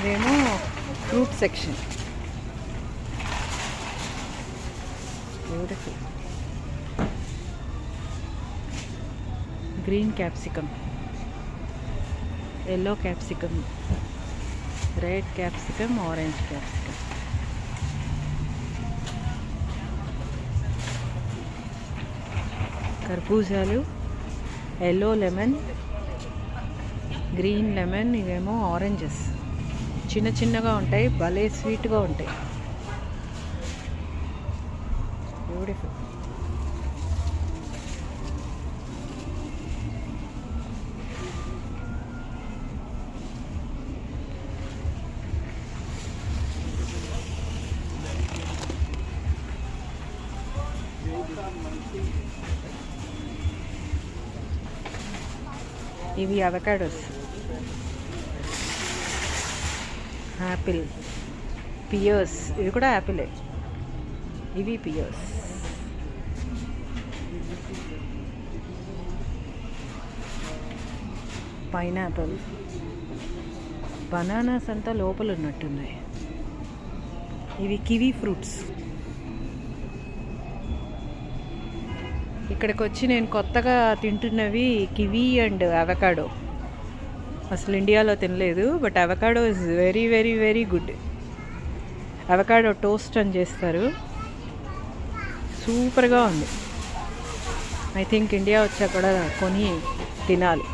ఇదేమో fruit section. Beautiful. Green capsicum, yellow capsicum, red capsicum, orange capsicum. కర్బూజాలు, yellow lemon, green lemon, ఇవేమో oranges. చిన్న చిన్నగా ఉంటాయి, భలే స్వీట్గా ఉంటాయి. బ్యూటిఫుల్. ఇవి అవకాడోస్. యాపిల్, పియర్స్, ఇవి కూడా యాపిలే. ఇవి పియర్స్. పైనాపిల్, బనానాస్ అంతా లోపల ఉన్నట్టున్నాయి. ఇవి కివీ ఫ్రూట్స్. ఇక్కడికి వచ్చి నేను కొత్తగా తింటున్నవి కివీ అండ్ అవకాడో. అసలు ఇండియాలో తినలేదు, but avocado is very very very good. Avocado toast అని చేస్తారు, సూపర్గా ఉంది. ఐ థింక్ ఇండియా వచ్చా కూడా కొని తినాలి.